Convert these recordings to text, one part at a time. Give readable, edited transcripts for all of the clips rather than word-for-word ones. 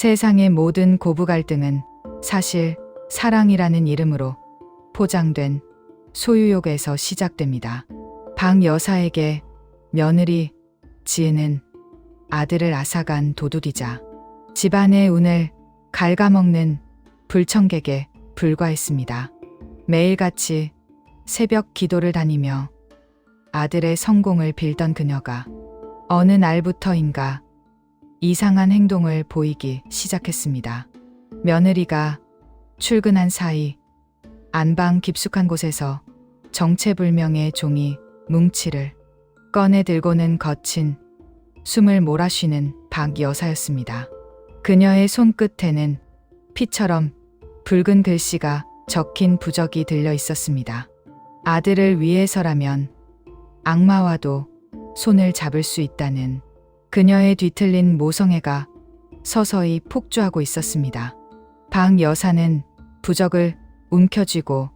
세상의 모든 고부 갈등은 사실 사랑이라는 이름으로 포장된 소유욕에서 시작됩니다. 박 여사에게 며느리 지은은 아들을 앗아간 도둑이자 집안의 운을 갉아먹는 불청객에 불과했습니다. 매일같이 새벽 기도를 다니며 아들의 성공을 빌던 그녀가 어느 날부터인가 이상한 행동을 보이기 시작했습니다. 며느리가 출근한 사이 안방 깊숙한 곳에서 정체불명의 종이 뭉치를 꺼내 들고는 거친 숨을 몰아쉬는 박 여사였습니다. 그녀의 손끝에는 피처럼 붉은 글씨가 적힌 부적이 들려 있었습니다. 아들을 위해서라면 악마와도 손을 잡을 수 있다는 그녀의 뒤틀린 모성애가 서서히 폭주하고 있었습니다. 박 여사는 부적을 움켜쥐고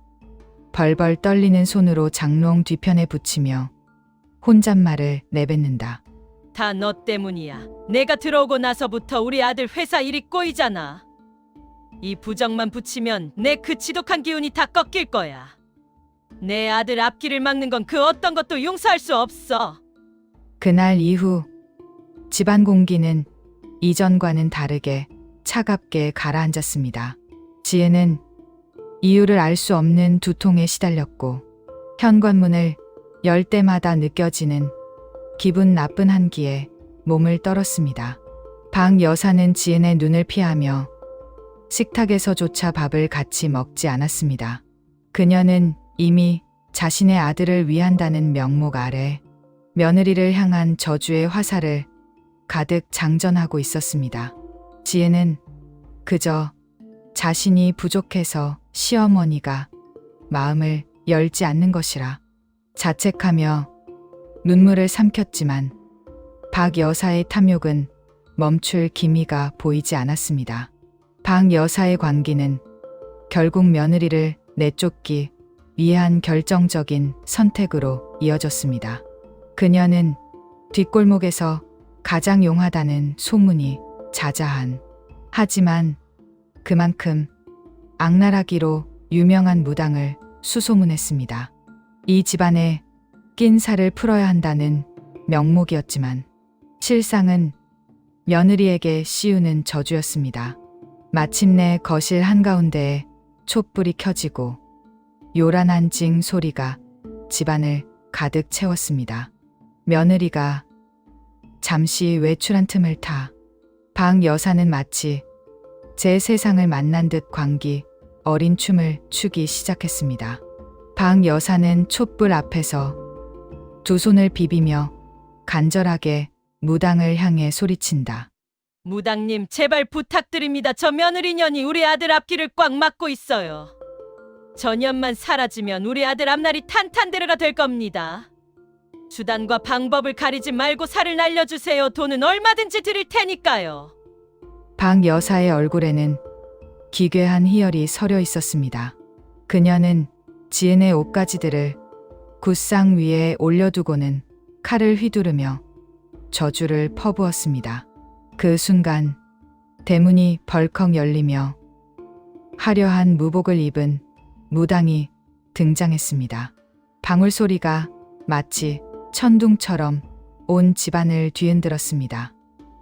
벌벌 떨리는 손으로 장롱 뒤편에 붙이며 혼잣말을 내뱉는다. 다 너 때문이야. 내가 들어오고 나서부터 우리 아들 회사 일이 꼬이잖아. 이 부적만 붙이면 내 그 지독한 기운이 다 꺾일 거야. 내 아들 앞길을 막는 건 그 어떤 것도 용서할 수 없어. 그날 이후 집안 공기는 이전과는 다르게 차갑게 가라앉았습니다. 지혜는 이유를 알 수 없는 두통에 시달렸고 현관문을 열 때마다 느껴지는 기분 나쁜 한기에 몸을 떨었습니다. 박 여사는 지은의 눈을 피하며 식탁에서조차 밥을 같이 먹지 않았습니다. 그녀는 이미 자신의 아들을 위한다는 명목 아래 며느리를 향한 저주의 화살을 가득 장전하고 있었습니다. 지혜는 그저 자신이 부족해서 시어머니가 마음을 열지 않는 것이라 자책하며 눈물을 삼켰지만 박 여사의 탐욕은 멈출 기미가 보이지 않았습니다. 박 여사의 관기는 결국 며느리를 내쫓기 위한 결정적인 선택으로 이어졌습니다. 그녀는 뒷골목에서 가장 용하다는 소문이 자자한 하지만 그만큼 악랄하기로 유명한 무당을 수소문했습니다. 이 집안에 낀 살을 풀어야 한다는 명목이었지만 실상은 며느리에게 씌우는 저주였습니다. 마침내 거실 한가운데에 촛불이 켜지고 요란한 징 소리가 집안을 가득 채웠습니다. 며느리가 잠시 외출한 틈을 타 박 여사는 마치 제 세상을 만난 듯 광기 어린 춤을 추기 시작했습니다. 박 여사는 촛불 앞에서 두 손을 비비며 간절하게 무당을 향해 소리친다. 무당님 제발 부탁드립니다. 저 며느리년이 우리 아들 앞길을 꽉 막고 있어요. 저 년만 사라지면 우리 아들 앞날이 탄탄대로가 될 겁니다. 수단과 방법을 가리지 말고 살을 날려주세요. 돈은 얼마든지 드릴 테니까요. 박 여사의 얼굴에는 기괴한 희열이 서려 있었습니다. 그녀는 지은의 옷가지들을 굿상 위에 올려두고는 칼을 휘두르며 저주를 퍼부었습니다. 그 순간 대문이 벌컥 열리며 화려한 무복을 입은 무당이 등장했습니다. 방울소리가 마치 천둥처럼 온 집안을 뒤흔들었습니다.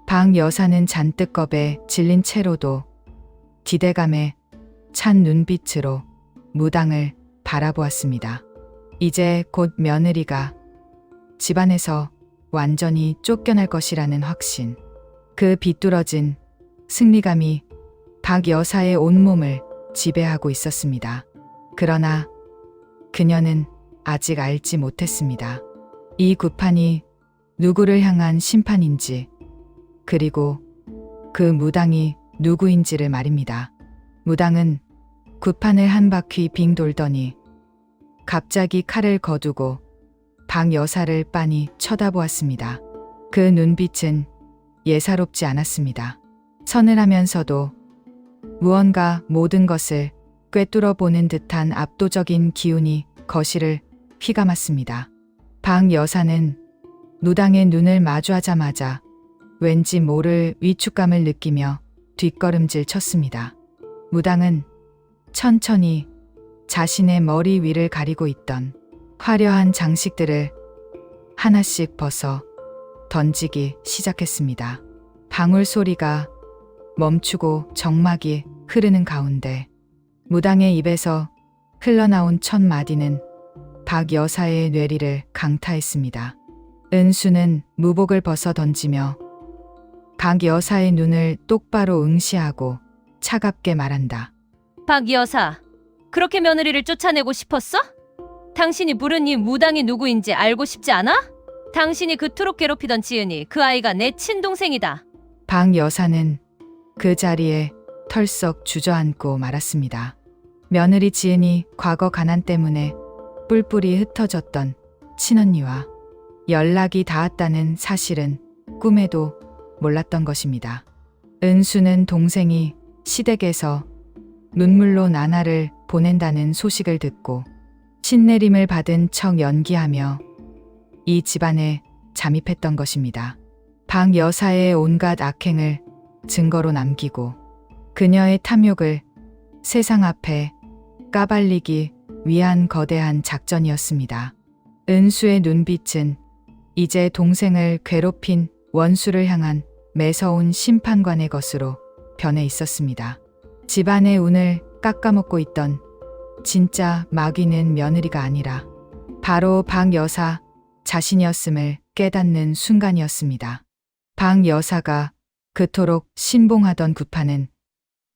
박 여사는 잔뜩 겁에 질린 채로도 기대감에 찬 눈빛으로 무당을 바라보았습니다. 이제 곧 며느리가 집안에서 완전히 쫓겨날 것이라는 확신, 그 비뚤어진 승리감이 박 여사의 온몸을 지배하고 있었습니다. 그러나 그녀는 아직 알지 못했습니다. 이 구판이 누구를 향한 심판인지, 그리고 그 무당이 누구인지를 말입니다. 무당은 구판을 한 바퀴 빙 돌더니 갑자기 칼을 거두고 박 여사를 빤히 쳐다보았습니다. 그 눈빛은 예사롭지 않았습니다. 서늘하면서도 무언가 모든 것을 꿰뚫어 보는 듯한 압도적인 기운이 거실을 휘감았습니다. 박 여사는 무당의 눈을 마주하자마자 왠지 모를 위축감을 느끼며 뒷걸음질 쳤습니다. 무당은 천천히 자신의 머리 위를 가리고 있던 화려한 장식들을 하나씩 벗어 던지기 시작했습니다. 방울 소리가 멈추고 정막이 흐르는 가운데 무당의 입에서 흘러나온 첫 마디는 박 여사의 뇌리를 강타했습니다. 은수는 무복을 벗어 던지며 박 여사의 눈을 똑바로 응시하고 차갑게 말한다. 박 여사, 그렇게 며느리를 쫓아내고 싶었어? 당신이 부른 이 무당이 누구인지 알고 싶지 않아? 당신이 그토록 괴롭히던 지은이 그 아이가 내 친동생이다. 박 여사는 그 자리에 털썩 주저앉고 말았습니다. 며느리 지은이 과거 가난 때문에 뿔뿔이 흩어졌던 친언니와 연락이 닿았다는 사실은 꿈에도 몰랐던 것입니다. 은수는 동생이 시댁에서 눈물로 나날을 보낸다는 소식을 듣고 신내림을 받은 척 연기하며 이 집안에 잠입했던 것입니다. 박 여사의 온갖 악행을 증거로 남기고 그녀의 탐욕을 세상 앞에 까발리기 위한 거대한 작전이었습니다. 은수의 눈빛은 이제 동생을 괴롭힌 원수를 향한 매서운 심판관의 것으로 변해 있었습니다. 집안의 운을 깎아먹고 있던 진짜 마귀는 며느리가 아니라 바로 박 여사 자신이었음을 깨닫는 순간이었습니다. 박 여사가 그토록 신봉하던 구판은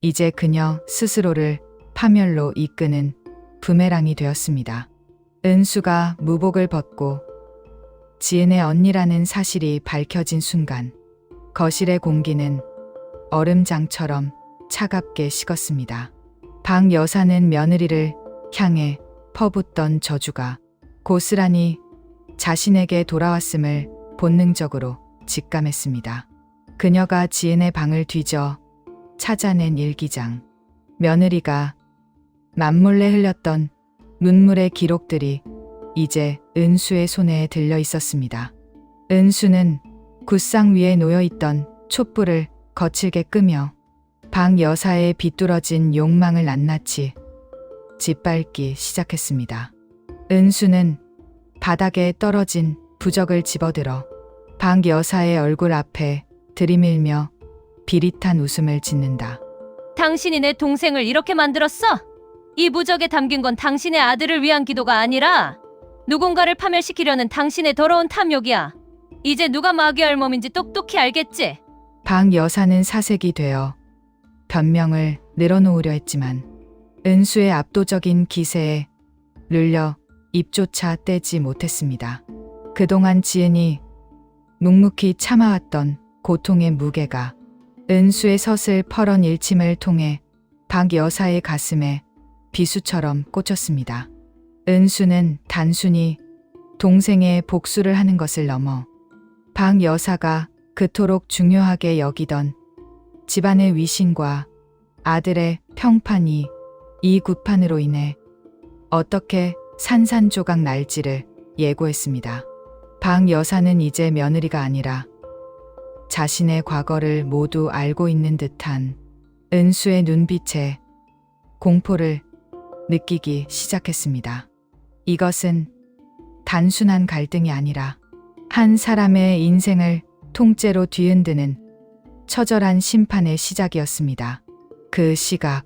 이제 그녀 스스로를 파멸로 이끄는 부메랑이 되었습니다. 은수가 무복을 벗고 지은의 언니라는 사실이 밝혀진 순간 거실의 공기는 얼음장처럼 차갑게 식었습니다. 박 여사는 며느리를 향해 퍼붓던 저주가 고스란히 자신에게 돌아왔음을 본능적으로 직감했습니다. 그녀가 지은의 방을 뒤져 찾아낸 일기장. 며느리가 남몰래 흘렸던 눈물의 기록들이 이제 은수의 손에 들려 있었습니다. 은수는 굿상 위에 놓여있던 촛불을 거칠게 끄며 박 여사의 비뚤어진 욕망을 낱낱이 짓밟기 시작했습니다. 은수는 바닥에 떨어진 부적을 집어들어 박 여사의 얼굴 앞에 들이밀며 비릿한 웃음을 짓는다. 당신이 내 동생을 이렇게 만들었어? 이 부적에 담긴 건 당신의 아들을 위한 기도가 아니라 누군가를 파멸시키려는 당신의 더러운 탐욕이야. 이제 누가 마귀의 몸인지 똑똑히 알겠지? 박 여사는 사색이 되어 변명을 늘어놓으려 했지만 은수의 압도적인 기세에 눌려 입조차 떼지 못했습니다. 그동안 지은이 묵묵히 참아왔던 고통의 무게가 은수의 서슬 퍼런 일침을 통해 박 여사의 가슴에 비수처럼 꽂혔습니다. 은수는 단순히 동생의 복수를 하는 것을 넘어 박 여사가 그토록 중요하게 여기던 집안의 위신과 아들의 평판이 이 구판으로 인해 어떻게 산산조각 날지를 예고했습니다. 박 여사는 이제 며느리가 아니라 자신의 과거를 모두 알고 있는 듯한 은수의 눈빛에 공포를 느끼기 시작했습니다. 이것은 단순한 갈등이 아니라 한 사람의 인생을 통째로 뒤흔드는 처절한 심판의 시작이었습니다. 그 시각,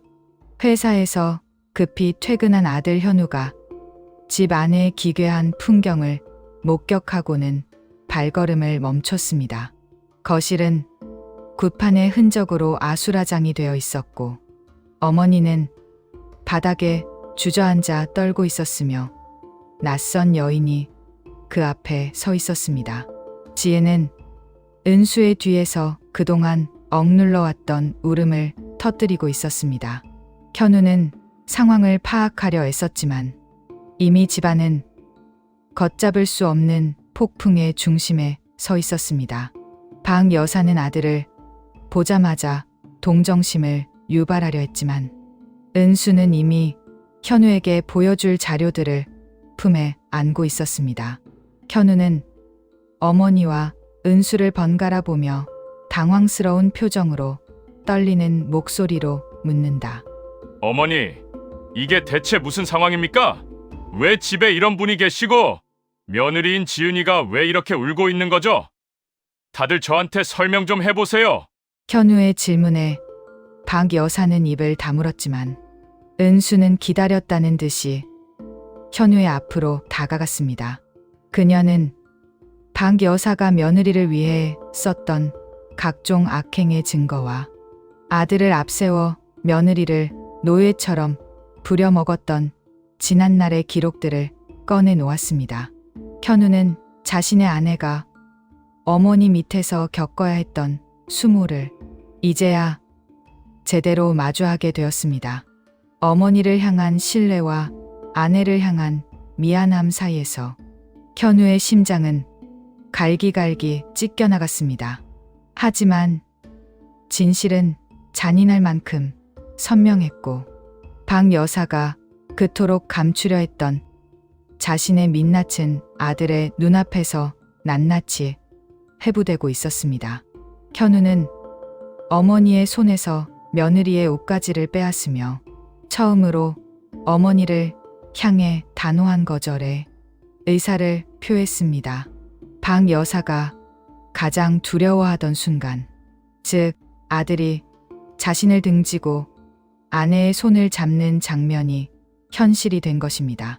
회사에서 급히 퇴근한 아들 현우가 집 안의 기괴한 풍경을 목격하고는 발걸음을 멈췄습니다. 거실은 굿판의 흔적으로 아수라장이 되어 있었고 어머니는 바닥에 주저앉아 떨고 있었으며 낯선 여인이 그 앞에 서 있었습니다. 지혜는 은수의 뒤에서 그동안 억눌러왔던 울음을 터뜨리고 있었습니다. 현우는 상황을 파악하려 애썼지만 이미 집안은 걷잡을 수 없는 폭풍의 중심에 서 있었습니다. 박 여사는 아들을 보자마자 동정심을 유발하려 했지만 은수는 이미 현우에게 보여줄 자료들을 품에 안고 있었습니다. 현우는 어머니와 은수를 번갈아 보며 당황스러운 표정으로 떨리는 목소리로 묻는다. 어머니, 이게 대체 무슨 상황입니까? 왜 집에 이런 분이 계시고 며느리인 지은이가 왜 이렇게 울고 있는 거죠? 다들 저한테 설명 좀 해보세요. 현우의 질문에 박 여사는 입을 다물었지만 은수는 기다렸다는 듯이 현우의 앞으로 다가갔습니다. 그녀는 박 여사가 며느리를 위해 썼던 각종 악행의 증거와 아들을 앞세워 며느리를 노예처럼 부려먹었던 지난날의 기록들을 꺼내 놓았습니다. 현우는 자신의 아내가 어머니 밑에서 겪어야 했던 수모를 이제야 제대로 마주하게 되었습니다. 어머니를 향한 신뢰와 아내를 향한 미안함 사이에서 현우의 심장은 갈기갈기 찢겨나갔습니다. 하지만 진실은 잔인할 만큼 선명했고 박 여사가 그토록 감추려 했던 자신의 민낯은 아들의 눈앞에서 낱낱이 회부되고 있었습니다. 현우는 어머니의 손에서 며느리의 옷가지를 빼앗으며 처음으로 어머니를 향해 단호한 거절에 의사를 표했습니다. 박 여사가 가장 두려워하던 순간, 즉 아들이 자신을 등지고 아내의 손을 잡는 장면이 현실이 된 것입니다.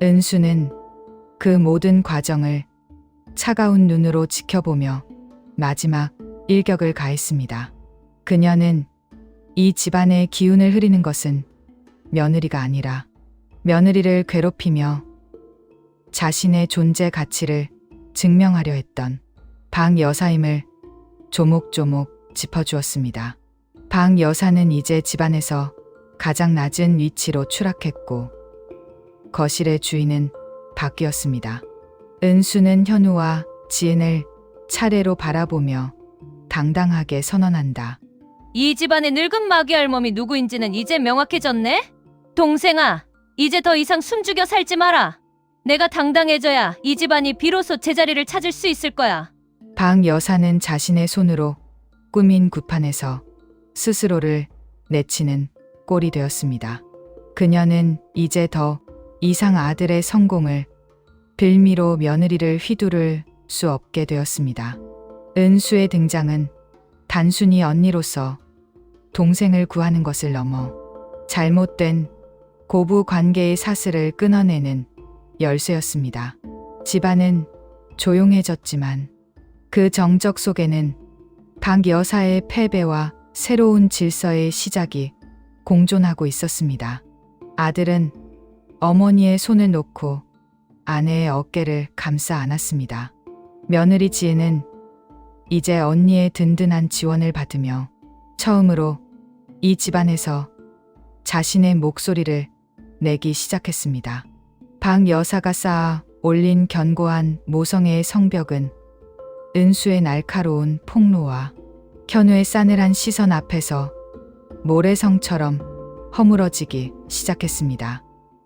은수는 그 모든 과정을 차가운 눈으로 지켜보며 마지막 일격을 가했습니다. 그녀는 이 집안의 기운을 흐리는 것은 며느리가 아니라 며느리를 괴롭히며 자신의 존재 가치를 증명하려 했던 박 여사임을 조목조목 짚어주었습니다. 박 여사는 이제 집안에서 가장 낮은 위치로 추락했고 거실의 주인은 바뀌었습니다. 은수는 현우와 지은을 차례로 바라보며 당당하게 선언한다. 이 집안의 늙은 마귀 할멈이 누구인지는 이제 명확해졌네? 동생아, 이제 더 이상 숨죽여 살지 마라. 내가 당당해져야 이 집안이 비로소 제자리를 찾을 수 있을 거야. 박 여사는 자신의 손으로 꾸민 구판에서 스스로를 내치는 꼴이 되었습니다. 그녀는 이제 더 이상 아들의 성공을 빌미로 며느리를 휘두를 수 없게 되었습니다. 은수의 등장은 단순히 언니로서 동생을 구하는 것을 넘어 잘못된 고부 관계의 사슬을 끊어내는 열쇠였습니다. 집안은 조용해졌지만 그 정적 속에는 박 여사의 패배와 새로운 질서의 시작이 공존하고 있었습니다. 아들은 어머니의 손을 놓고 아내의 어깨를 감싸 안았습니다. 며느리 지은은 이제 언니의 든든한 지원을 받으며 처음으로 이 집안에서 자신의 목소리를 내기 시작했습니다. 박 여사가 쌓아 올린 견고한 모성애의 성벽은 은수의 날카로운 폭로와 현우의 싸늘한 시선 앞에서 모래성처럼 허물어지기 시작했습니다.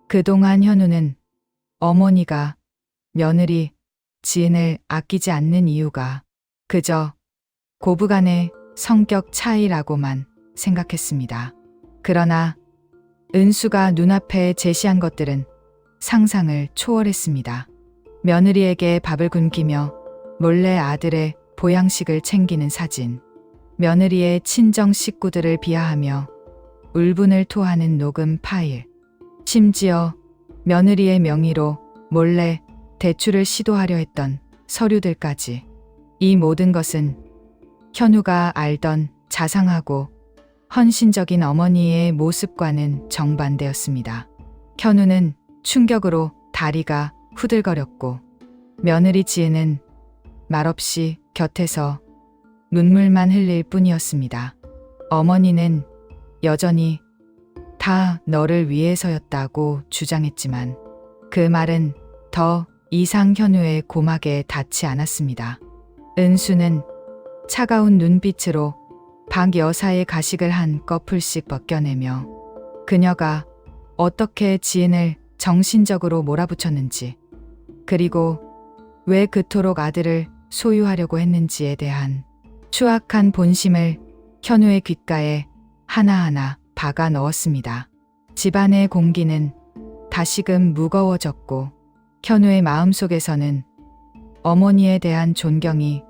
그동안 현우는 어머니가 며느리 지은을 아끼지 않는 이유가 그저 고부간의 성격 차이라고만 생각했습니다. 그러나 은수가 눈앞에 제시한 것들은 상상을 초월했습니다. 며느리에게 밥을 굶기며 몰래 아들의 보양식을 챙기는 사진, 며느리의 친정 식구들을 비하하며 울분을 토하는 녹음 파일, 심지어 며느리의 명의로 몰래 대출을 시도하려 했던 서류들까지. 이 모든 것은 현우가 알던 자상하고 헌신적인 어머니의 모습과는 정반대였습니다. 현우는 충격으로 다리가 후들거렸고 며느리 지은은 말없이 곁에서 눈물만 흘릴 뿐이었습니다. 어머니는 여전히 다 너를 위해서였다고 주장했지만 그 말은 더 이상 현우의 고막에 닿지 않았습니다. 은수는 차가운 눈빛으로 박 여사의 가식을 한 꺼풀씩 벗겨내며 그녀가 어떻게 지은을 정신적으로 몰아붙였는지 그리고 왜 그토록 아들을 소유하려고 했는지에 대한 추악한 본심을 현우의 귓가에 하나하나 박아 넣었습니다. 집안의 공기는 다시금 무거워졌고 현우의 마음속에서는 어머니에 대한 존경이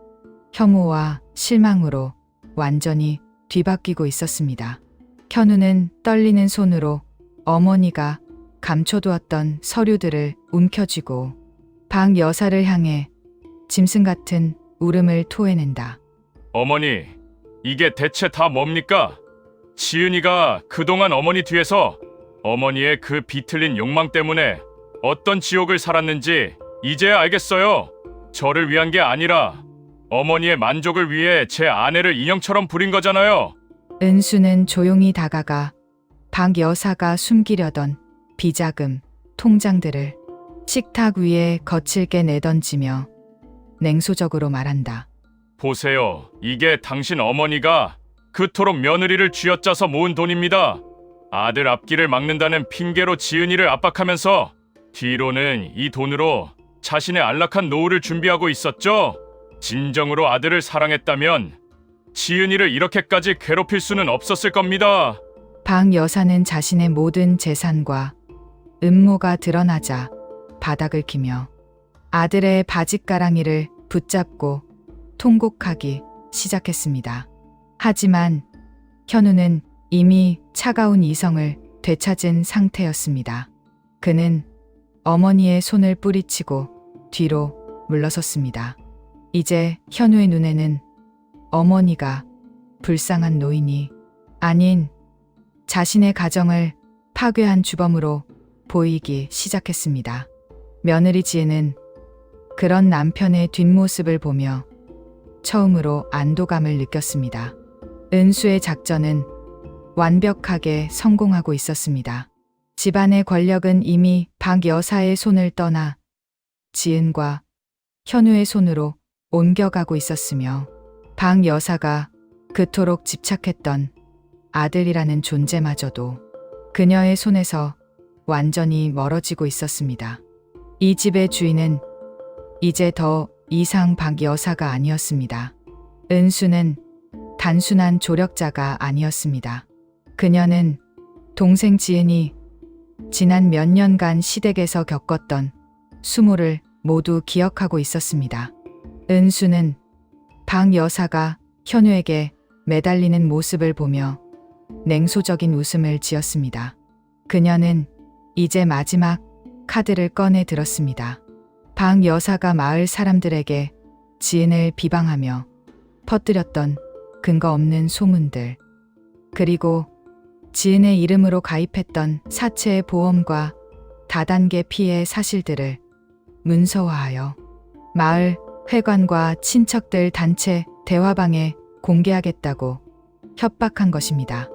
혐오와 실망으로 완전히 뒤바뀌고 있었습니다. 현우는 떨리는 손으로 어머니가 감춰두었던 서류들을 움켜쥐고 박 여사를 향해 짐승 같은 울음을 토해낸다. 어머니, 이게 대체 다 뭡니까? 지은이가 그동안 어머니 뒤에서 어머니의 그 비틀린 욕망 때문에 어떤 지옥을 살았는지 이제야 알겠어요. 저를 위한 게 아니라 어머니의 만족을 위해 제 아내를 인형처럼 부린 거잖아요. 은수는 조용히 다가가 박 여사가 숨기려던 비자금, 통장들을 식탁 위에 거칠게 내던지며 냉소적으로 말한다. 보세요. 이게 당신 어머니가 그토록 며느리를 쥐어짜서 모은 돈입니다. 아들 앞길을 막는다는 핑계로 지은이를 압박하면서 뒤로는 이 돈으로 자신의 안락한 노후를 준비하고 있었죠. 진정으로 아들을 사랑했다면 지은이를 이렇게까지 괴롭힐 수는 없었을 겁니다. 박 여사는 자신의 모든 재산과 음모가 드러나자 바닥을 키며 아들의 바짓가랑이를 붙잡고 통곡하기 시작했습니다. 하지만 현우는 이미 차가운 이성을 되찾은 상태였습니다. 그는 어머니의 손을 뿌리치고 뒤로 물러섰습니다. 이제 현우의 눈에는 어머니가 불쌍한 노인이 아닌 자신의 가정을 파괴한 주범으로 보이기 시작했습니다. 며느리 지혜는 그런 남편의 뒷모습을 보며 처음으로 안도감을 느꼈습니다. 은수의 작전은 완벽하게 성공하고 있었습니다. 집안의 권력은 이미 박 여사의 손을 떠나 지은과 현우의 손으로 옮겨가고 있었으며 박 여사가 그토록 집착했던 아들이라는 존재마저도 그녀의 손에서 완전히 멀어지고 있었습니다. 이 집의 주인은 이제 더 이상 박 여사가 아니었습니다. 은수는 단순한 조력자가 아니었습니다. 그녀는 동생 지은이 지난 몇 년간 시댁에서 겪었던 수모를 모두 기억하고 있었습니다. 은수는 박 여사가 현우에게 매달리는 모습을 보며 냉소적인 웃음을 지었습니다. 그녀는 이제 마지막 카드를 꺼내 들었습니다. 박 여사가 마을 사람들에게 지은을 비방하며 퍼뜨렸던 근거 없는 소문들, 그리고 지은의 이름으로 가입했던 사채 보험과 다단계 피해 사실들을 문서화하여 마을 회관과 친척들 단체 대화방에 공개하겠다고 협박한 것입니다.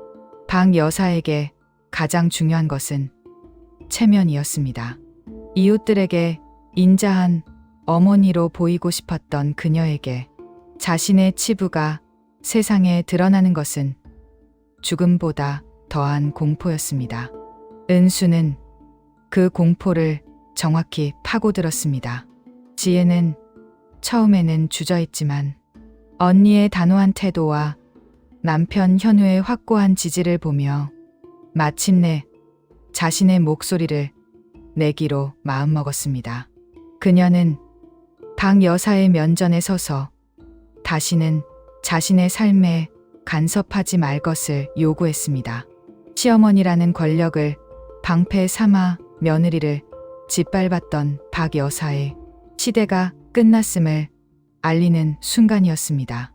박 여사에게 가장 중요한 것은 체면이었습니다. 이웃들에게 인자한 어머니로 보이고 싶었던 그녀에게 자신의 치부가 세상에 드러나는 것은 죽음보다 더한 공포였습니다. 은수는 그 공포를 정확히 파고들었습니다. 지혜는 처음에는 주저했지만 언니의 단호한 태도와 남편 현우의 확고한 지지를 보며 마침내 자신의 목소리를 내기로 마음먹었습니다. 그녀는 박 여사의 면전에 서서 다시는 자신의 삶에 간섭하지 말 것을 요구했습니다. 시어머니라는 권력을 방패 삼아 며느리를 짓밟았던 박 여사의 시대가 끝났음을 알리는 순간이었습니다.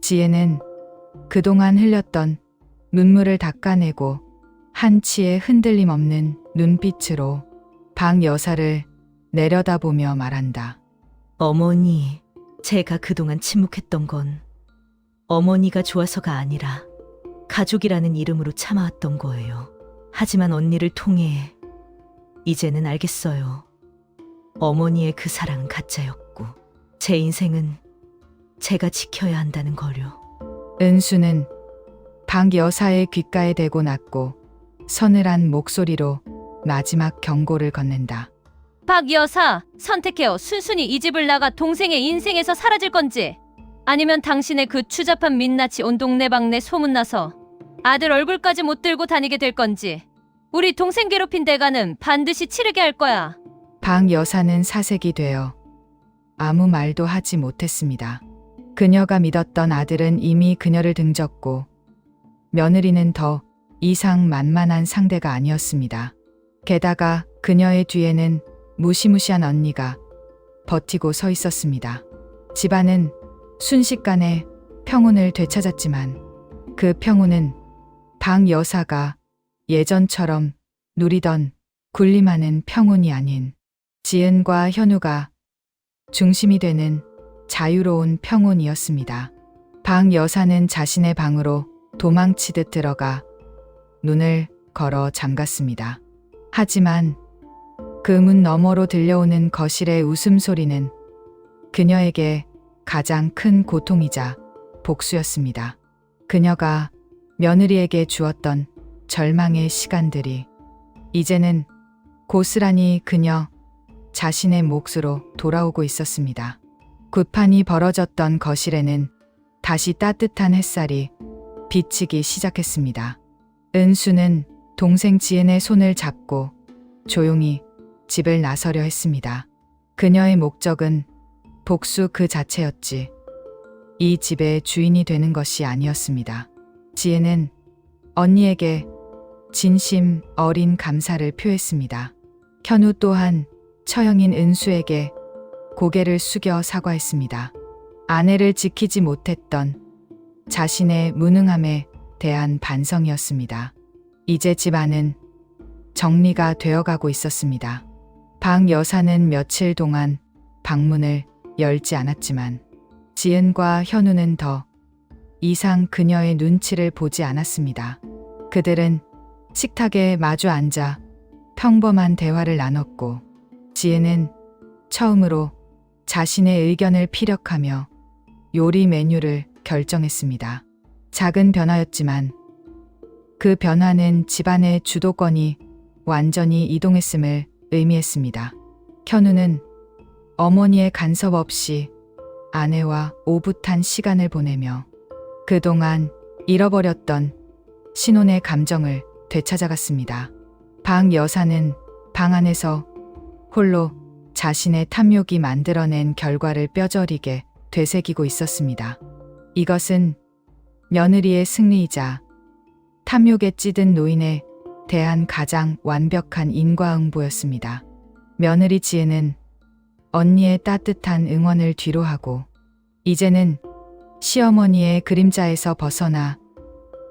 지혜는 그동안 흘렸던 눈물을 닦아내고 한치의 흔들림 없는 눈빛으로 박 여사를 내려다보며 말한다. 어머니, 제가 그동안 침묵했던 건 어머니가 좋아서가 아니라 가족이라는 이름으로 참아왔던 거예요. 하지만 언니를 통해 이제는 알겠어요. 어머니의 그 사랑은 가짜였고 제 인생은 제가 지켜야 한다는 거요. 은수는 박 여사의 귓가에 대고 낳고 서늘한 목소리로 마지막 경고를 건넨다. 박 여사, 선택해요. 순순히 이 집을 나가 동생의 인생에서 사라질 건지 아니면 당신의 그 추잡한 민낯이 온 동네방네 소문나서 아들 얼굴까지 못 들고 다니게 될 건지 우리 동생 괴롭힌 대가는 반드시 치르게 할 거야. 방 여사는 사색이 되어 아무 말도 하지 못했습니다. 그녀가 믿었던 아들은 이미 그녀를 등졌고 며느리는 더 이상 만만한 상대가 아니었습니다. 게다가 그녀의 뒤에는 무시무시한 언니가 버티고 서 있었습니다. 집안은 순식간에 평온을 되찾았지만 그 평온은 방 여사가 예전처럼 누리던 군림하는 평온이 아닌 지은과 현우가 중심이 되는 자유로운 평온이었습니다. 방 여사는 자신의 방으로 도망치듯 들어가 눈을 걸어 잠갔습니다. 하지만 그 문 너머로 들려오는 거실의 웃음소리는 그녀에게 가장 큰 고통이자 복수였습니다. 그녀가 며느리에게 주었던 절망의 시간들이 이제는 고스란히 그녀 자신의 몫으로 돌아오고 있었습니다. 굿판이 벌어졌던 거실에는 다시 따뜻한 햇살이 비치기 시작했습니다. 은수는 동생 지은의 손을 잡고 조용히 집을 나서려 했습니다. 그녀의 목적은 복수 그 자체였지 이 집의 주인이 되는 것이 아니었습니다. 지은은 언니에게 진심 어린 감사를 표했습니다. 현우 또한 처형인 은수에게 고개를 숙여 사과했습니다. 아내를 지키지 못했던 자신의 무능함에 대한 반성이었습니다. 이제 집안은 정리가 되어가고 있었습니다. 방 여사는 며칠 동안 방문을 열지 않았지만 지은과 현우는 더 이상 그녀의 눈치를 보지 않았습니다. 그들은 식탁에 마주 앉아 평범한 대화를 나눴고 지은은 처음으로 자신의 의견을 피력하며 요리 메뉴를 결정했습니다. 작은 변화였지만 그 변화는 집안의 주도권이 완전히 이동했음을 의미했습니다. 현우는 어머니의 간섭 없이 아내와 오붓한 시간을 보내며 그동안 잃어버렸던 신혼의 감정을 되찾아갔습니다. 방 여사는 방 안에서 홀로 자신의 탐욕이 만들어낸 결과를 뼈저리게 되새기고 있었습니다. 이것은 며느리의 승리이자 탐욕에 찌든 노인에 대한 가장 완벽한 인과응보였습니다. 며느리 지은은 언니의 따뜻한 응원을 뒤로하고 이제는 시어머니의 그림자에서 벗어나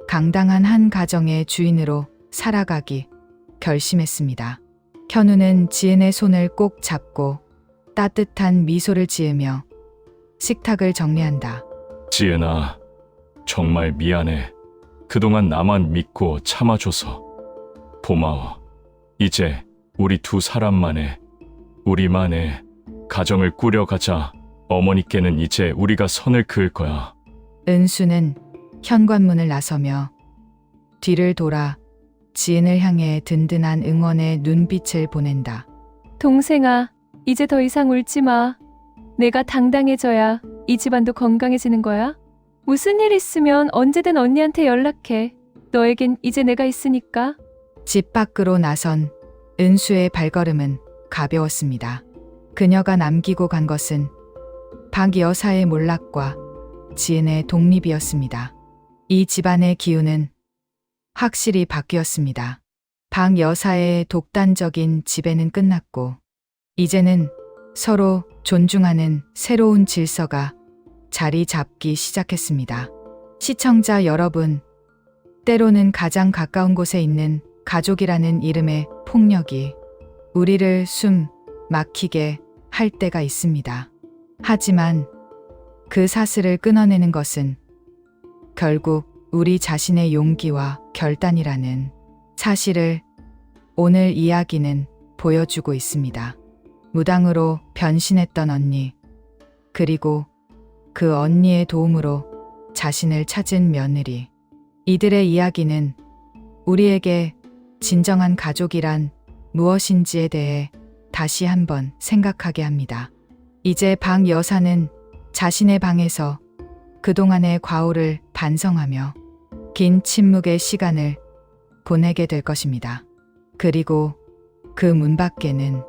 강당한 한 가정의 주인으로 살아가기 결심했습니다. 현우는 지은의 손을 꼭 잡고 따뜻한 미소를 지으며 식탁을 정리한다. 지은아, 정말 미안해. 그동안 나만 믿고 참아줘서 고마워. 이제 우리 두 사람만의, 우리만의 가정을 꾸려가자. 어머니께는 이제 우리가 선을 그을 거야. 은수는 현관문을 나서며 뒤를 돌아 지은을 향해 든든한 응원의 눈빛을 보낸다. 동생아, 이제 더 이상 울지 마. 내가 당당해져야 이 집안도 건강해지는 거야. 무슨 일 있으면 언제든 언니한테 연락해. 너에겐 이제 내가 있으니까. 집 밖으로 나선 은수의 발걸음은 가벼웠습니다. 그녀가 남기고 간 것은 박 여사의 몰락과 지은의 독립이었습니다. 이 집안의 기운은 확실히 바뀌었습니다. 박 여사의 독단적인 지배는 끝났고 이제는 서로 존중하는 새로운 질서가 자리 잡기 시작했습니다. 시청자 여러분, 때로는 가장 가까운 곳에 있는 가족이라는 이름의 폭력이 우리를 숨 막히게 할 때가 있습니다. 하지만 그 사슬을 끊어내는 것은 결국 우리 자신의 용기와 결단이라는 사실을 오늘 이야기는 보여주고 있습니다. 무당으로 변신했던 언니, 그리고 그 언니의 도움으로 자신을 찾은 며느리. 이들의 이야기는 우리에게 진정한 가족이란 무엇인지에 대해 다시 한번 생각하게 합니다. 이제 박 여사는 자신의 방에서 그동안의 과오를 반성하며 긴 침묵의 시간을 보내게 될 것입니다. 그리고 그 문 밖에는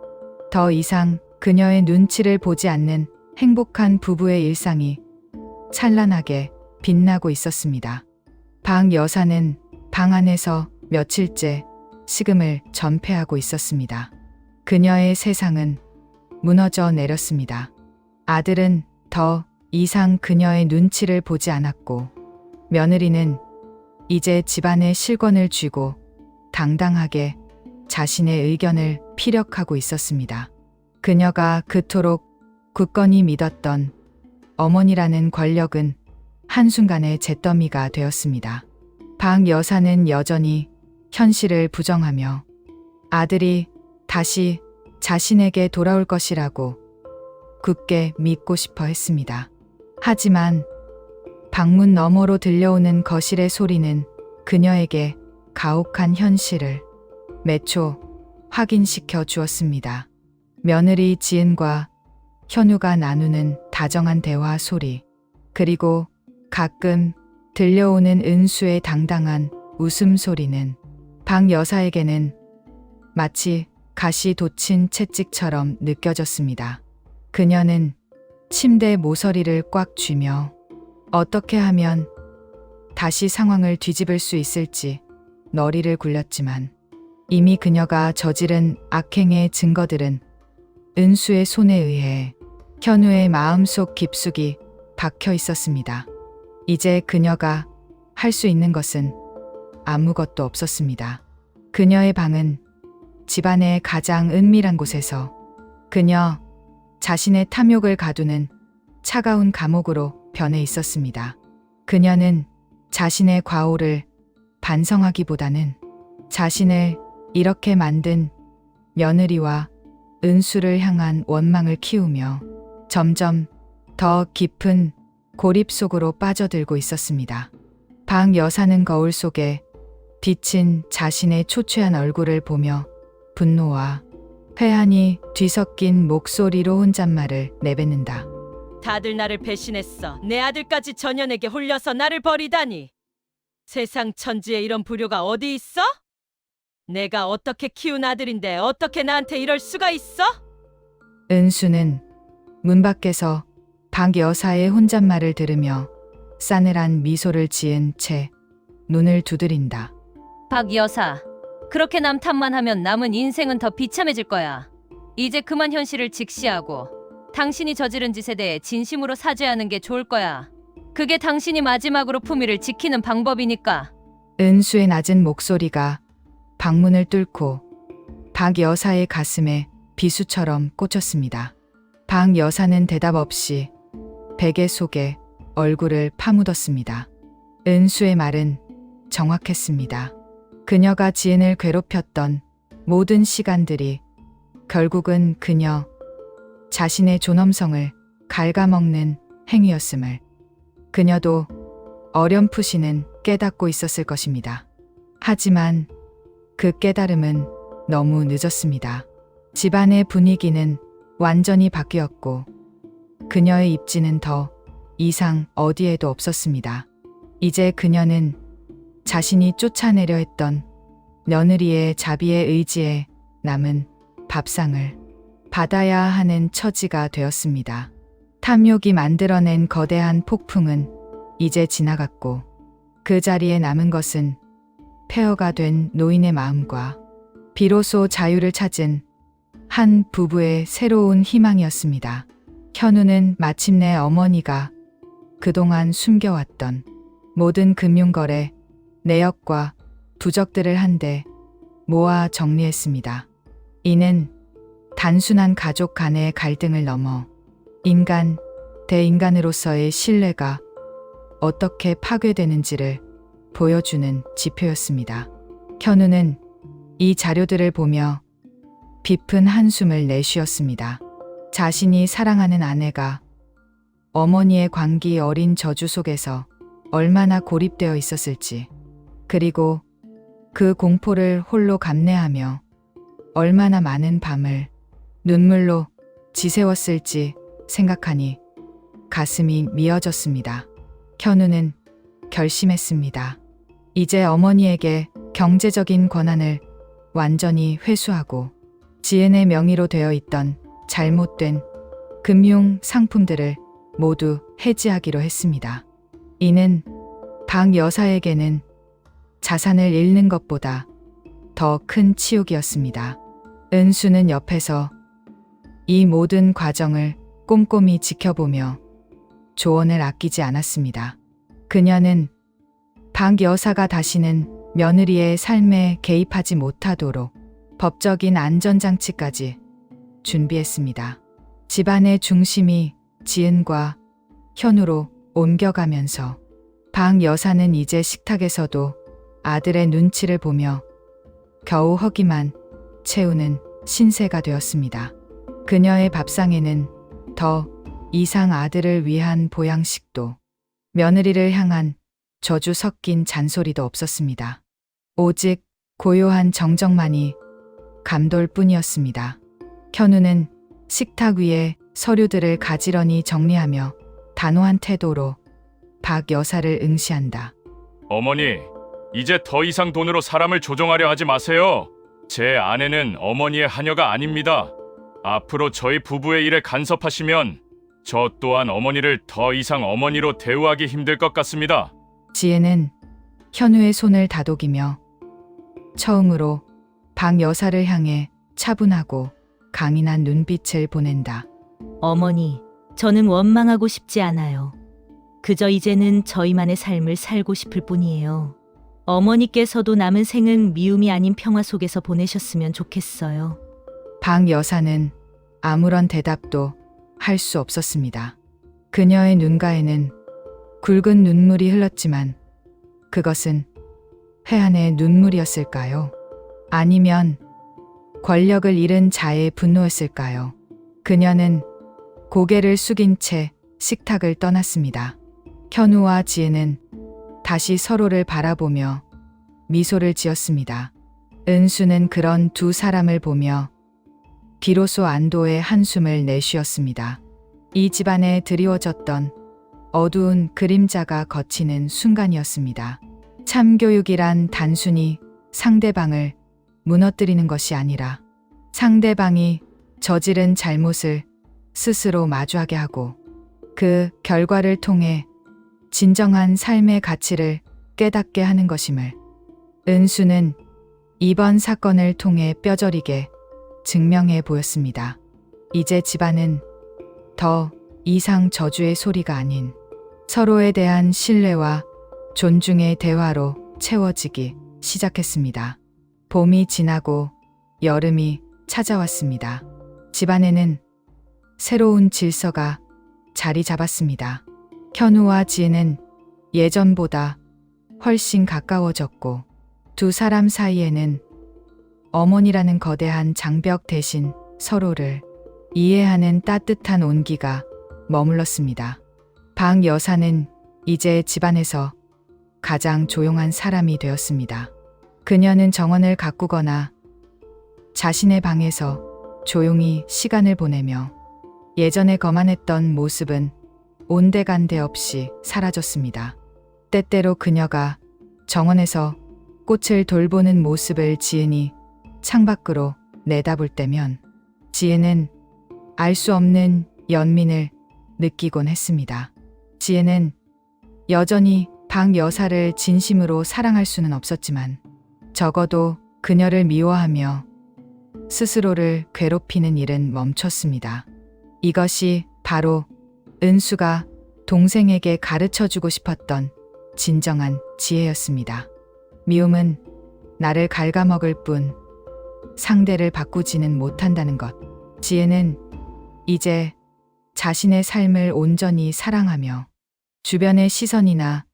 더 이상 그녀의 눈치를 보지 않는 행복한 부부의 일상이 찬란하게 빛나고 있었습니다. 박 여사는 방 안에서 며칠째 식음을 전폐하고 있었습니다. 그녀의 세상은 무너져 내렸습니다. 아들은 더 이상 그녀의 눈치를 보지 않았고, 며느리는 이제 집안의 실권을 쥐고 당당하게 자신의 의견을 피력하고 있었습니다. 그녀가 그토록 굳건히 믿었던 어머니라는 권력은 한순간에 잿더미가 되었습니다. 박 여사는 여전히 현실을 부정하며 아들이 다시 자신에게 돌아올 것이라고 굳게 믿고 싶어 했습니다. 하지만 방문 너머로 들려오는 거실의 소리는 그녀에게 가혹한 현실을 몇 초 확인시켜 주었습니다. 며느리 지은과 현우가 나누는 다정한 대화 소리, 그리고 가끔 들려오는 은수의 당당한 웃음소리는 박 여사에게는 마치 가시 돋친 채찍처럼 느껴졌습니다. 그녀는 침대 모서리를 꽉 쥐며 어떻게 하면 다시 상황을 뒤집을 수 있을지 머리를 굴렸지만, 이미 그녀가 저지른 악행의 증거들은 은수의 손에 의해 현우의 마음속 깊숙이 박혀 있었습니다. 이제 그녀가 할 수 있는 것은 아무것도 없었습니다. 그녀의 방은 집안의 가장 은밀한 곳에서 그녀 자신의 탐욕을 가두는 차가운 감옥으로 변해 있었습니다. 그녀는 자신의 과오를 반성하기보다는 자신을 이렇게 만든 며느리와 은수를 향한 원망을 키우며 점점 더 깊은 고립 속으로 빠져들고 있었습니다. 박 여사는 거울 속에 비친 자신의 초췌한 얼굴을 보며 분노와 회한이 뒤섞인 목소리로 혼잣말을 내뱉는다. 다들 나를 배신했어. 내 아들까지 전현에게 홀려서 나를 버리다니. 세상 천지에 이런 불효가 어디 있어? 내가 어떻게 키운 아들인데 어떻게 나한테 이럴 수가 있어? 은수는 문 밖에서 박 여사의 혼잣말을 들으며 싸늘한 미소를 지은 채 눈을 두드린다. 박 여사, 그렇게 남 탓만 하면 남은 인생은 더 비참해질 거야. 이제 그만 현실을 직시하고 당신이 저지른 짓에 대해 진심으로 사죄하는 게 좋을 거야. 그게 당신이 마지막으로 품위를 지키는 방법이니까. 은수의 낮은 목소리가 방문을 뚫고 박 여사의 가슴에 비수처럼 꽂혔습니다. 박 여사는 대답 없이 베개 속에 얼굴을 파묻었습니다. 은수의 말은 정확했습니다. 그녀가 지은을 괴롭혔던 모든 시간들이 결국은 그녀 자신의 존엄성을 갉아먹는 행위였음을 그녀도 어렴풋이는 깨닫고 있었을 것입니다. 하지만 그 깨달음은 너무 늦었습니다. 집안의 분위기는 완전히 바뀌었고 그녀의 입지는 더 이상 어디에도 없었습니다. 이제 그녀는 자신이 쫓아내려 했던 며느리의 자비의 의지에 남은 밥상을 받아야 하는 처지가 되었습니다. 탐욕이 만들어낸 거대한 폭풍은 이제 지나갔고 그 자리에 남은 것은 폐허가 된 노인의 마음과 비로소 자유를 찾은 한 부부의 새로운 희망이었습니다. 현우는 마침내 어머니가 그동안 숨겨왔던 모든 금융거래, 내역과 부적들을 한데 모아 정리했습니다. 이는 단순한 가족 간의 갈등을 넘어 인간 대 인간으로서의 신뢰가 어떻게 파괴되는지를 보여주는 지표였습니다. 현우는 이 자료들을 보며 깊은 한숨을 내쉬었습니다. 자신이 사랑하는 아내가 어머니의 광기 어린 저주 속에서 얼마나 고립되어 있었을지, 그리고 그 공포를 홀로 감내하며 얼마나 많은 밤을 눈물로 지새웠을지 생각하니 가슴이 미어졌습니다. 현우는 결심했습니다. 이제 어머니에게 경제적인 권한을 완전히 회수하고 지은의 명의로 되어 있던 잘못된 금융 상품들을 모두 해지하기로 했습니다. 이는 박 여사에게는 자산을 잃는 것보다 더 큰 치욕이었습니다. 은수는 옆에서 이 모든 과정을 꼼꼼히 지켜보며 조언을 아끼지 않았습니다. 그녀는 박 여사가 다시는 며느리의 삶에 개입하지 못하도록 법적인 안전장치까지 준비했습니다. 집안의 중심이 지은과 현우로 옮겨가면서 박 여사는 이제 식탁에서도 아들의 눈치를 보며 겨우 허기만 채우는 신세가 되었습니다. 그녀의 밥상에는 더 이상 아들을 위한 보양식도 며느리를 향한 저주 섞인 잔소리도 없었습니다. 오직 고요한 정적만이 감돌 뿐이었습니다. 현우는 식탁 위에 서류들을 가지런히 정리하며 단호한 태도로 박 여사를 응시한다. 어머니, 이제 더 이상 돈으로 사람을 조종하려 하지 마세요. 제 아내는 어머니의 하녀가 아닙니다. 앞으로 저희 부부의 일에 간섭하시면 저 또한 어머니를 더 이상 어머니로 대우하기 힘들 것 같습니다. 지혜는 현우의 손을 다독이며 처음으로 박 여사를 향해 차분하고 강인한 눈빛을 보낸다. 어머니, 저는 원망하고 싶지 않아요. 그저 이제는 저희만의 삶을 살고 싶을 뿐이에요. 어머니께서도 남은 생은 미움이 아닌 평화 속에서 보내셨으면 좋겠어요. 박 여사는 아무런 대답도 할 수 없었습니다. 그녀의 눈가에는 굵은 눈물이 흘렀지만 그것은 회한의 눈물이었을까요? 아니면 권력을 잃은 자의 분노였을까요? 그녀는 고개를 숙인 채 식탁을 떠났습니다. 현우와 지혜는 다시 서로를 바라보며 미소를 지었습니다. 은수는 그런 두 사람을 보며 비로소 안도의 한숨을 내쉬었습니다. 이 집안에 드리워졌던 어두운 그림자가 걷히는 순간이었습니다. 참교육이란 단순히 상대방을 무너뜨리는 것이 아니라 상대방이 저지른 잘못을 스스로 마주하게 하고 그 결과를 통해 진정한 삶의 가치를 깨닫게 하는 것임을 은수는 이번 사건을 통해 뼈저리게 증명해 보였습니다. 이제 집안은 더 이상 저주의 소리가 아닌 서로에 대한 신뢰와 존중의 대화로 채워지기 시작했습니다. 봄이 지나고 여름이 찾아왔습니다. 집안에는 새로운 질서가 자리 잡았습니다. 현우와 지혜는 예전보다 훨씬 가까워졌고 두 사람 사이에는 어머니라는 거대한 장벽 대신 서로를 이해하는 따뜻한 온기가 머물렀습니다. 박 여사는 이제 집안에서 가장 조용한 사람이 되었습니다. 그녀는 정원을 가꾸거나 자신의 방에서 조용히 시간을 보내며 예전에 거만했던 모습은 온데간데 없이 사라졌습니다. 때때로 그녀가 정원에서 꽃을 돌보는 모습을 지은이 창밖으로 내다볼 때면 지혜는 알 수 없는 연민을 느끼곤 했습니다. 지혜는 여전히 박 여사를 진심으로 사랑할 수는 없었지만 적어도 그녀를 미워하며 스스로를 괴롭히는 일은 멈췄습니다. 이것이 바로 은수가 동생에게 가르쳐주고 싶었던 진정한 지혜였습니다. 미움은 나를 갉아먹을 뿐 상대를 바꾸지는 못한다는 것. 지혜는 이제 자신의 삶을 온전히 사랑하며 주변의 시선이나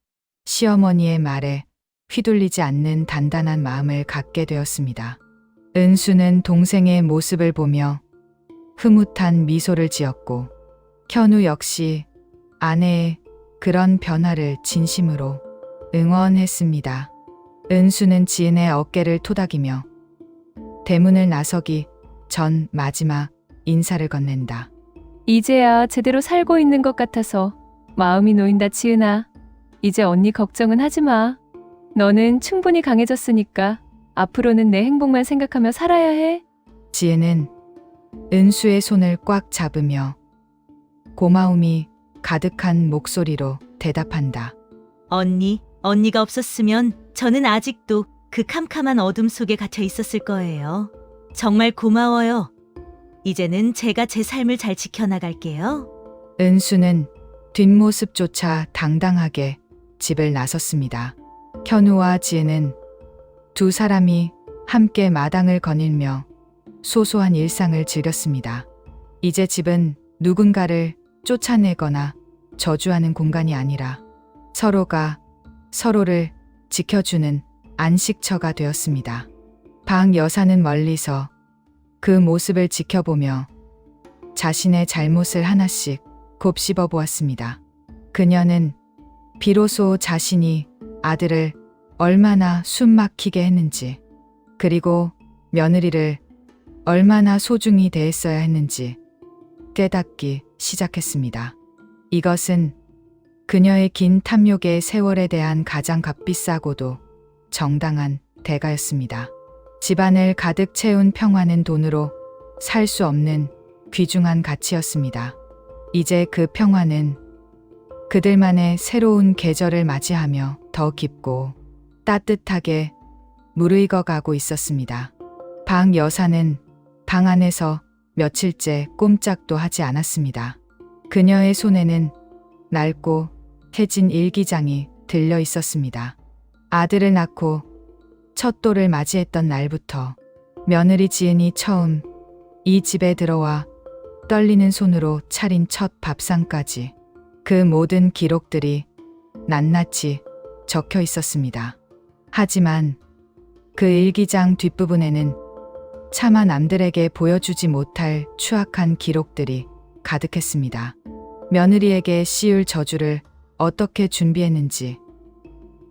시어머니의 말에 휘둘리지 않는 단단한 마음을 갖게 되었습니다. 은수는 동생의 모습을 보며 흐뭇한 미소를 지었고 현우 역시 아내의 그런 변화를 진심으로 응원했습니다. 은수는 지은의 어깨를 토닥이며 대문을 나서기 전 마지막 인사를 건넨다. 이제야 제대로 살고 있는 것 같아서 마음이 놓인다, 지은아. 이제 언니 걱정은 하지 마. 너는 충분히 강해졌으니까 앞으로는 내 행복만 생각하며 살아야 해. 지은은 은수의 손을 꽉 잡으며 고마움이 가득한 목소리로 대답한다. 언니가 없었으면 저는 아직도 그 캄캄한 어둠 속에 갇혀 있었을 거예요. 정말 고마워요. 이제는 제가 제 삶을 잘 지켜나갈게요. 은수는 뒷모습조차 당당하게 집을 나섰습니다. 현우와 지은은 두 사람이 함께 마당을 거닐며 소소한 일상을 즐겼습니다. 이제 집은 누군가를 쫓아내거나 저주하는 공간이 아니라 서로가 서로를 지켜주는 안식처가 되었습니다. 방 여사는 멀리서 그 모습을 지켜보며 자신의 잘못을 하나씩 곱씹어 보았습니다. 그녀는 비로소 자신이 아들을 얼마나 숨막히게 했는지, 그리고 며느리를 얼마나 소중히 대했어야 했는지 깨닫기 시작했습니다. 이것은 그녀의 긴 탐욕의 세월에 대한 가장 값비싸고도 정당한 대가였습니다. 집안을 가득 채운 평화는 돈으로 살 수 없는 귀중한 가치였습니다. 이제 그 평화는 그들만의 새로운 계절을 맞이하며 더 깊고 따뜻하게 무르익어 가고 있었습니다. 방 여사는 방 안에서 며칠째 꼼짝도 하지 않았습니다. 그녀의 손에는 낡고 해진 일기장이 들려 있었습니다. 아들을 낳고 첫 돌을 맞이했던 날부터 며느리 지은이 처음 이 집에 들어와 떨리는 손으로 차린 첫 밥상까지 그 모든 기록들이 낱낱이 적혀 있었습니다. 하지만 그 일기장 뒷부분에는 차마 남들에게 보여주지 못할 추악한 기록들이 가득했습니다. 며느리에게 씌울 저주를 어떻게 준비했는지,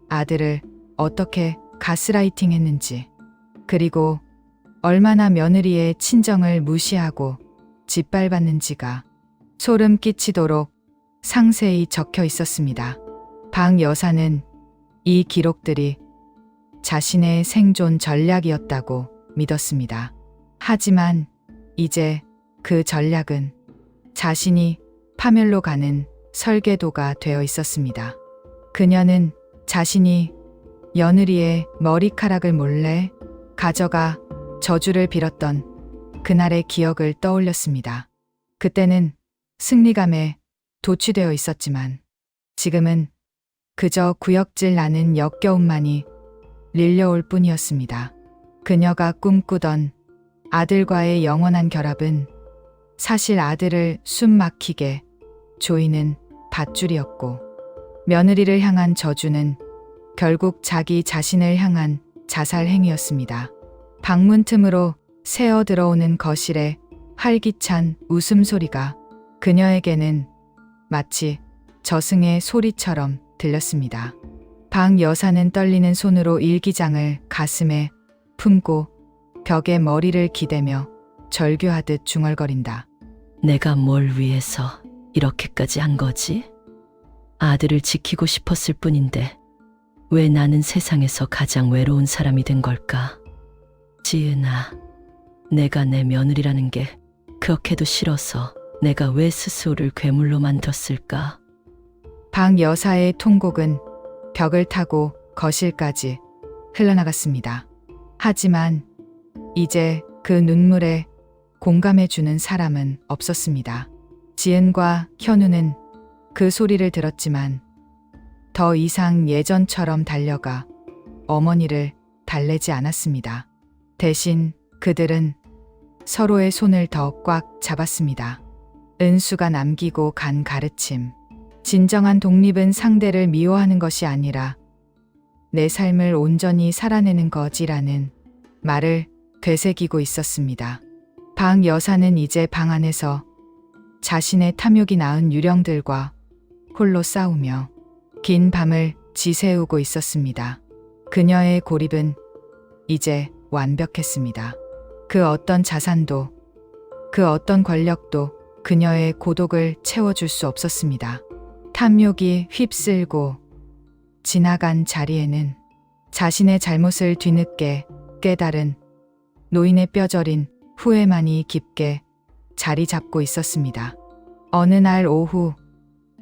아들을 어떻게 가스라이팅 했는지, 그리고 얼마나 며느리의 친정을 무시하고 짓밟았는지가 소름 끼치도록 상세히 적혀 있었습니다. 방 여사는 이 기록들이 자신의 생존 전략이었다고 믿었습니다. 하지만 이제 그 전략은 자신이 파멸로 가는 설계도가 되어 있었습니다. 그녀는 자신이 며느리의 머리카락을 몰래 가져가 저주를 빌었던 그날의 기억을 떠올렸습니다. 그때는 승리감에 도취되어 있었지만 지금은 그저 구역질 나는 역겨움만이 릴려올 뿐이었습니다. 그녀가 꿈꾸던 아들과의 영원한 결합은 사실 아들을 숨 막히게 조이는 밧줄이었고, 며느리를 향한 저주는 결국 자기 자신을 향한 자살 행위였습니다. 방문 틈으로 새어 들어오는 거실의 활기찬 웃음소리가 그녀에게는 마치 저승의 소리처럼 들렸습니다. 방 여사는 떨리는 손으로 일기장을 가슴에 품고 벽에 머리를 기대며 절규하듯 중얼거린다. 내가 뭘 위해서 이렇게까지 한 거지? 아들을 지키고 싶었을 뿐인데 왜 나는 세상에서 가장 외로운 사람이 된 걸까? 지은아, 내가 내 며느리라는 게 그렇게도 싫어서 내가 왜 스스로를 괴물로 만들었을까? 방 여사의 통곡은 벽을 타고 거실까지 흘러나갔습니다. 하지만 이제 그 눈물에 공감해주는 사람은 없었습니다. 지은과 현우는 그 소리를 들었지만 더 이상 예전처럼 달려가 어머니를 달래지 않았습니다. 대신 그들은 서로의 손을 더 꽉 잡았습니다. 은수가 남기고 간 가르침. 진정한 독립은 상대를 미워하는 것이 아니라 내 삶을 온전히 살아내는 거지라는 말을 되새기고 있었습니다. 방 여사는 이제 방 안에서 자신의 탐욕이 낳은 유령들과 홀로 싸우며 긴 밤을 지새우고 있었습니다. 그녀의 고립은 이제 완벽했습니다. 그 어떤 자산도, 그 어떤 권력도 그녀의 고독을 채워줄 수 없었습니다. 탐욕이 휩쓸고 지나간 자리에는 자신의 잘못을 뒤늦게 깨달은 노인의 뼈저린 후회만이 깊게 자리 잡고 있었습니다. 어느 날 오후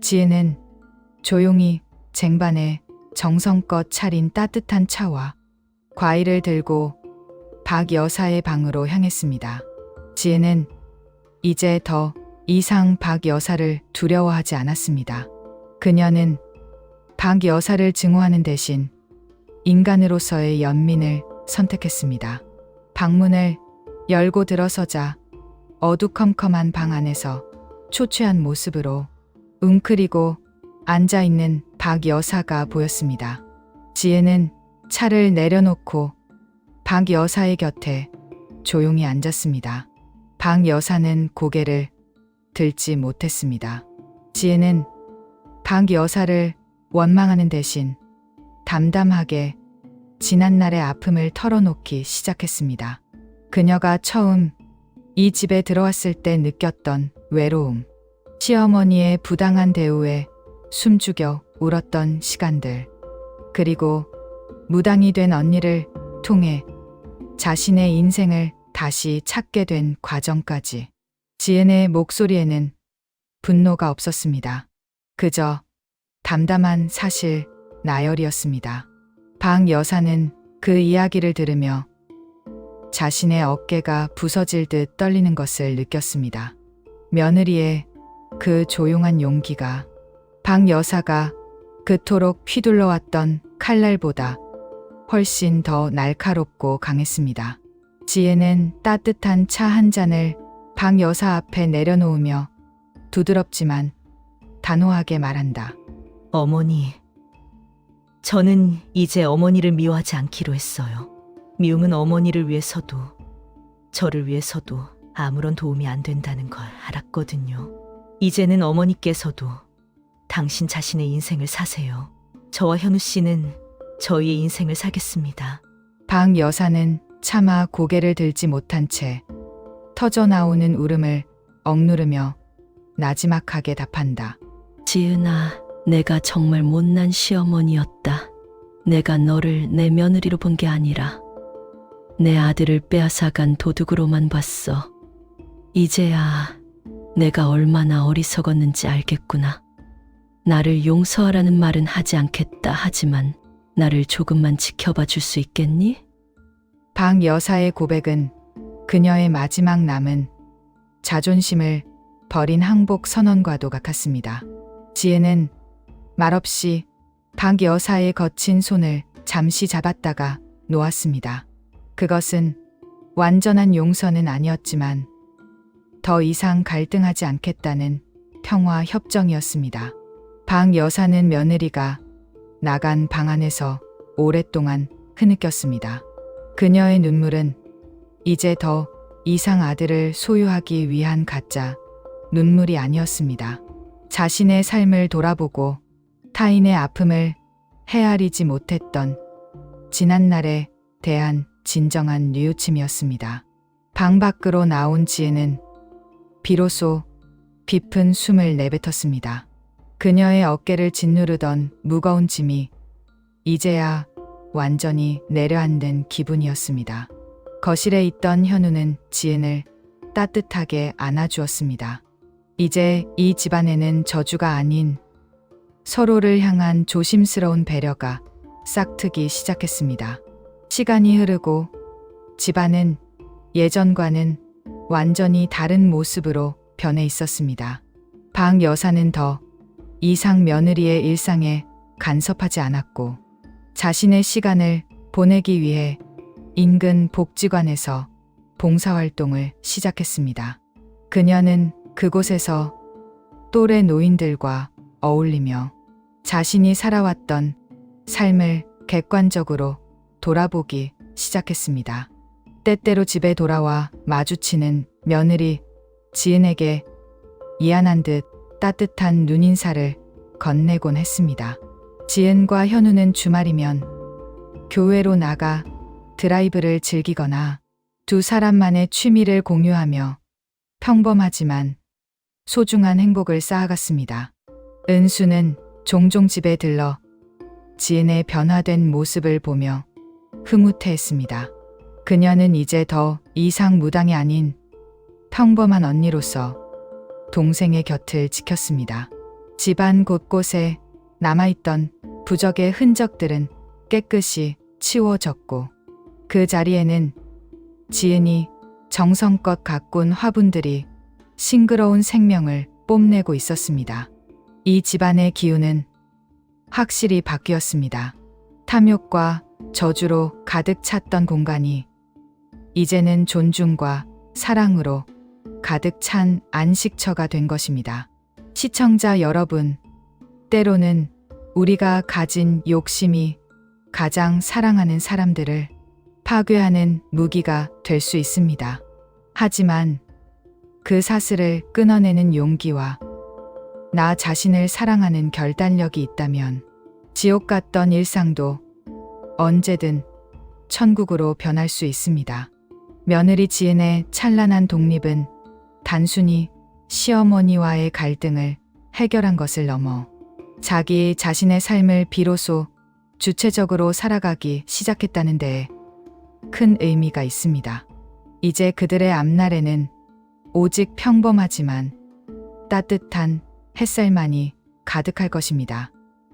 지혜는 조용히 쟁반에 정성껏 차린 따뜻한 차와 과일을 들고 박 여사의 방으로 향했습니다. 지혜는 이제 더 이상 박 여사를 두려워하지 않았습니다. 그녀는 박 여사를 증오하는 대신 인간으로서의 연민을 선택했습니다. 방문을 열고 들어서자 어두컴컴한 방 안에서 초췌한 모습으로 웅크리고 앉아있는 박 여사가 보였습니다. 지혜는 차를 내려놓고 박 여사의 곁에 조용히 앉았습니다. 박 여사는 고개를 들지 못했습니다. 지혜는 박 여사를 원망하는 대신 담담하게 지난날의 아픔을 털어놓기 시작했습니다. 그녀가 처음 이 집에 들어왔을 때 느꼈던 외로움, 시어머니의 부당한 대우에 숨죽여 울었던 시간들, 그리고 무당이 된 언니를 통해 자신의 인생을 다시 찾게 된 과정까지. 지은의 목소리에는 분노가 없었습니다. 그저 담담한 사실 나열이었습니다. 박 여사는 그 이야기를 들으며 자신의 어깨가 부서질 듯 떨리는 것을 느꼈습니다. 며느리의 그 조용한 용기가 박 여사가 그토록 휘둘러왔던 칼날보다 훨씬 더 날카롭고 강했습니다. 지혜는 따뜻한 차 한 잔을 박 여사 앞에 내려놓으며 부드럽지만 단호하게 말한다. 어머니, 저는 이제 어머니를 미워하지 않기로 했어요. 미움은 어머니를 위해서도 저를 위해서도 아무런 도움이 안 된다는 걸 알았거든요. 이제는 어머니께서도 당신 자신의 인생을 사세요. 저와 현우 씨는 저희의 인생을 살겠습니다. 박 여사는 차마 고개를 들지 못한 채 터져나오는 울음을 억누르며 나지막하게 답한다. 지은아, 내가 정말 못난 시어머니였다. 내가 너를 내 며느리로 본 게 아니라 내 아들을 빼앗아간 도둑으로만 봤어. 이제야 내가 얼마나 어리석었는지 알겠구나. 나를 용서하라는 말은 하지 않겠다 하지만 나를 조금만 지켜봐 줄 수 있겠니? 박 여사의 고백은 그녀의 마지막 남은 자존심을 버린 항복 선언과도 같았습니다. 지혜는 말없이 박 여사의 거친 손을 잠시 잡았다가 놓았습니다. 그것은 완전한 용서는 아니었지만 더 이상 갈등하지 않겠다는 평화 협정이었습니다. 박 여사는 며느리가 나간 방 안에서 오랫동안 흐느꼈습니다. 그녀의 눈물은 이제 더 이상 아들을 소유하기 위한 가짜 눈물이 아니었습니다. 자신의 삶을 돌아보고 타인의 아픔을 헤아리지 못했던 지난날에 대한 진정한 뉘우침이었습니다. 방 밖으로 나온 지혜는 비로소 깊은 숨을 내뱉었습니다. 그녀의 어깨를 짓누르던 무거운 짐이 이제야 완전히 내려앉는 기분이었습니다. 거실에 있던 현우는 지은을 따뜻하게 안아주었습니다. 이제 이 집안에는 저주가 아닌 서로를 향한 조심스러운 배려가 싹트기 시작했습니다. 시간이 흐르고 집안은 예전과는 완전히 다른 모습으로 변해 있었습니다. 박 여사는 더 이상 며느리의 일상에 간섭하지 않았고 자신의 시간을 보내기 위해 인근 복지관에서 봉사활동을 시작했습니다. 그녀는 그곳에서 또래 노인들과 어울리며 자신이 살아왔던 삶을 객관적으로 돌아보기 시작했습니다. 때때로 집에 돌아와 마주치는 며느리 지은에게 미안한 듯 따뜻한 눈인사를 건네곤 했습니다. 지은과 현우는 주말이면 교회로 나가 드라이브를 즐기거나 두 사람만의 취미를 공유하며 평범하지만 소중한 행복을 쌓아갔습니다. 은수는 종종 집에 들러 지은의 변화된 모습을 보며 흐뭇해했습니다. 그녀는 이제 더 이상 무당이 아닌 평범한 언니로서 동생의 곁을 지켰습니다. 집안 곳곳에 남아있던 부적의 흔적들은 깨끗이 치워졌고 그 자리에는 지은이 정성껏 가꾼 화분들이 싱그러운 생명을 뽐내고 있었습니다. 이 집안의 기운은 확실히 바뀌었습니다. 탐욕과 저주로 가득 찼던 공간이 이제는 존중과 사랑으로 가득 찬 안식처가 된 것입니다. 시청자 여러분, 때로는 우리가 가진 욕심이 가장 사랑하는 사람들을 파괴하는 무기가 될 수 있습니다. 하지만 그 사슬을 끊어내는 용기와 나 자신을 사랑하는 결단력이 있다면 지옥 같던 일상도 언제든 천국으로 변할 수 있습니다. 며느리 지은의 찬란한 독립은 단순히 시어머니와의 갈등을 해결한 것을 넘어 자기 자신의 삶을 비로소 주체적으로 살아가기 시작했다는 데에 큰 의미가 있습니다. 이제 그들의 앞날에는 오직 평범하지만 따뜻한 햇살만이 가득할 것입니다.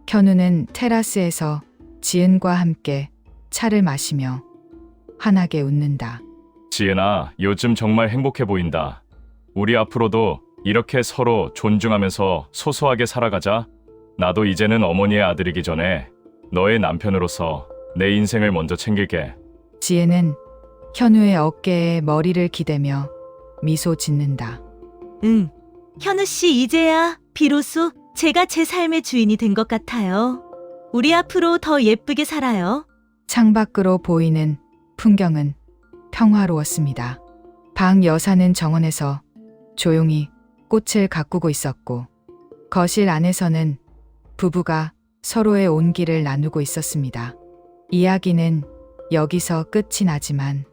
현우는 테라스에서 지은과 함께 차를 마시며 환하게 웃는다. 지은아, 요즘 정말 행복해 보인다. 우리 앞으로도 이렇게 서로 존중하면서 소소하게 살아가자. 나도 이제는 어머니의 아들이기 전에 너의 남편으로서 내 인생을 먼저 챙길게. 지은은 현우의 어깨에 머리를 기대며 미소 짓는다. 응. 현우 씨 이제야 비로소 제가 제 삶의 주인이 된 것 같아요. 우리 앞으로 더 예쁘게 살아요. 창밖으로 보이는 풍경은 평화로웠습니다. 방 여사는 정원에서 조용히 꽃을 가꾸고 있었고 거실 안에서는 부부가 서로의 온기를 나누고 있었습니다. 이야기는 여기서 끝이 나지만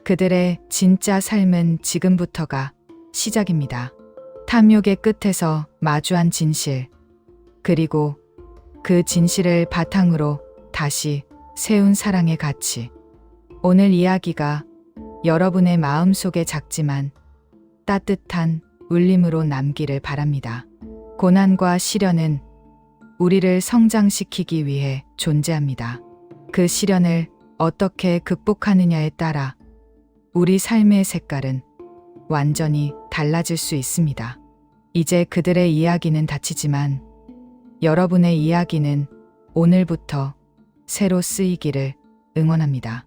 그들의 진짜 삶은 지금부터가 시작입니다. 탐욕의 끝에서 마주한 진실, 그리고 그 진실을 바탕으로 다시 세운 사랑의 가치. 오늘 이야기가 여러분의 마음속에 작지만 따뜻한 울림으로 남기를 바랍니다. 고난과 시련은 우리를 성장시키기 위해 존재합니다. 그 시련을 어떻게 극복하느냐에 따라 우리 삶의 색깔은 완전히 달라질 수 있습니다. 이제 그들의 이야기는 닫히지만 여러분의 이야기는 오늘부터 새로 쓰이기를 응원합니다.